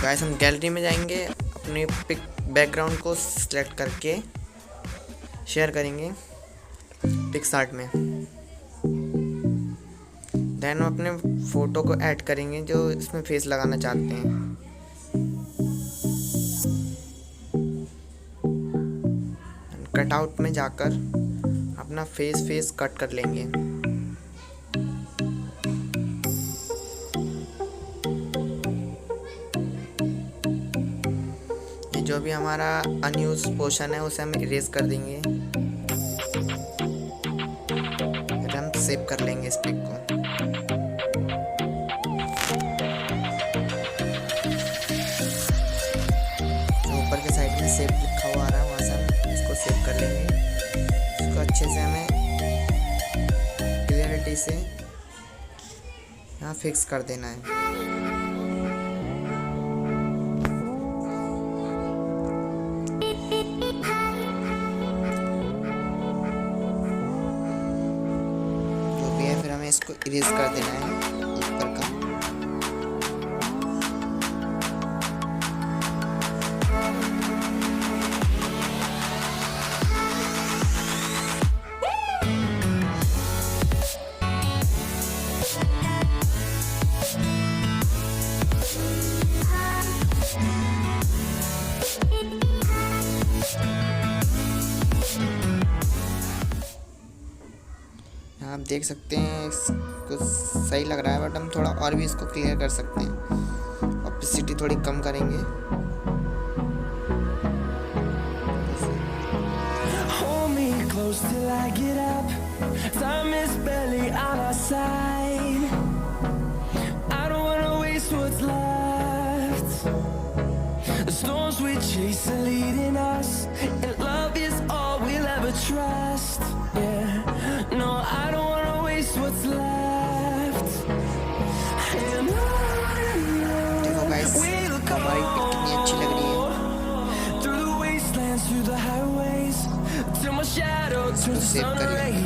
Guys हम gallery में जाएंगे, अपने पिक बैकग्राउंड को सिलेक्ट करके शेयर करेंगे पिक्सार्ट में। देन हम अपने फ़ोटो को ऐड करेंगे जो इसमें फेस लगाना चाहते हैं। कटआउट में जाकर अपना फेस कट कर लेंगे। ये जो भी हमारा अनयूज पोर्शन है उसे हम इरेज कर देंगे। फिर हम सेव कर लेंगे इस पिक को। ऊपर के साइड में सेव लिखा हुआ आ रहा है, वहाँ से हम इसको सेव कर लेंगे। इसको अच्छे से हमें क्लियरिटी से यहाँ फिक्स कर देना है। जो भी है फिर हमें इसको इरेज कर देना है ऊपर का। आप देख सकते हैं इसको सही लग रहा है, बट हम थोड़ा और भी इसको क्लियर कर सकते हैं। ऑपेसिटी थोड़ी कम करेंगे। देखो गाइस हमारी पिक कितनी अच्छी लग रही है। इसको सेव कर लेंगे।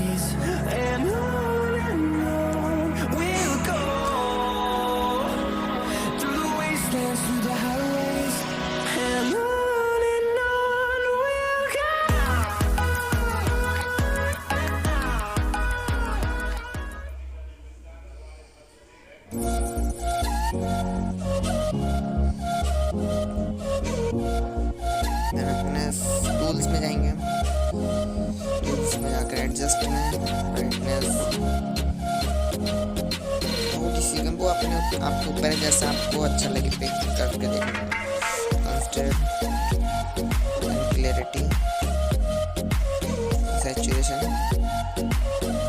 अपने टूल्स में जाएंगे, टूल्स में जाकर एडजस्ट में ब्राइटनेस थोड़ी सी कम, वो अपने आपको ऊपर जैसा आपको अच्छा लगे पे करके देखना। Constraint, clarity, saturation.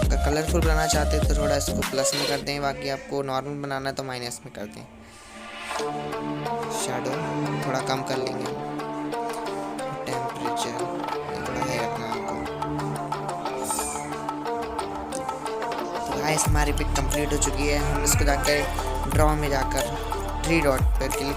अगर कलरफुल बनाना चाहते हैं तो थोड़ा इसको प्लस में कर दें, बाकी आपको नॉर्मल बनाना है तो माइनस में कर दें। शैडो थोड़ा कम कर लेंगे। टेम्परेचर थोड़ा हाई रखना आपको। तो गाइस हमारी पिक कंप्लीट हो चुकी है। हम इसको जाकर ड्रॉ में जाकर 3 डॉट पर क्लिक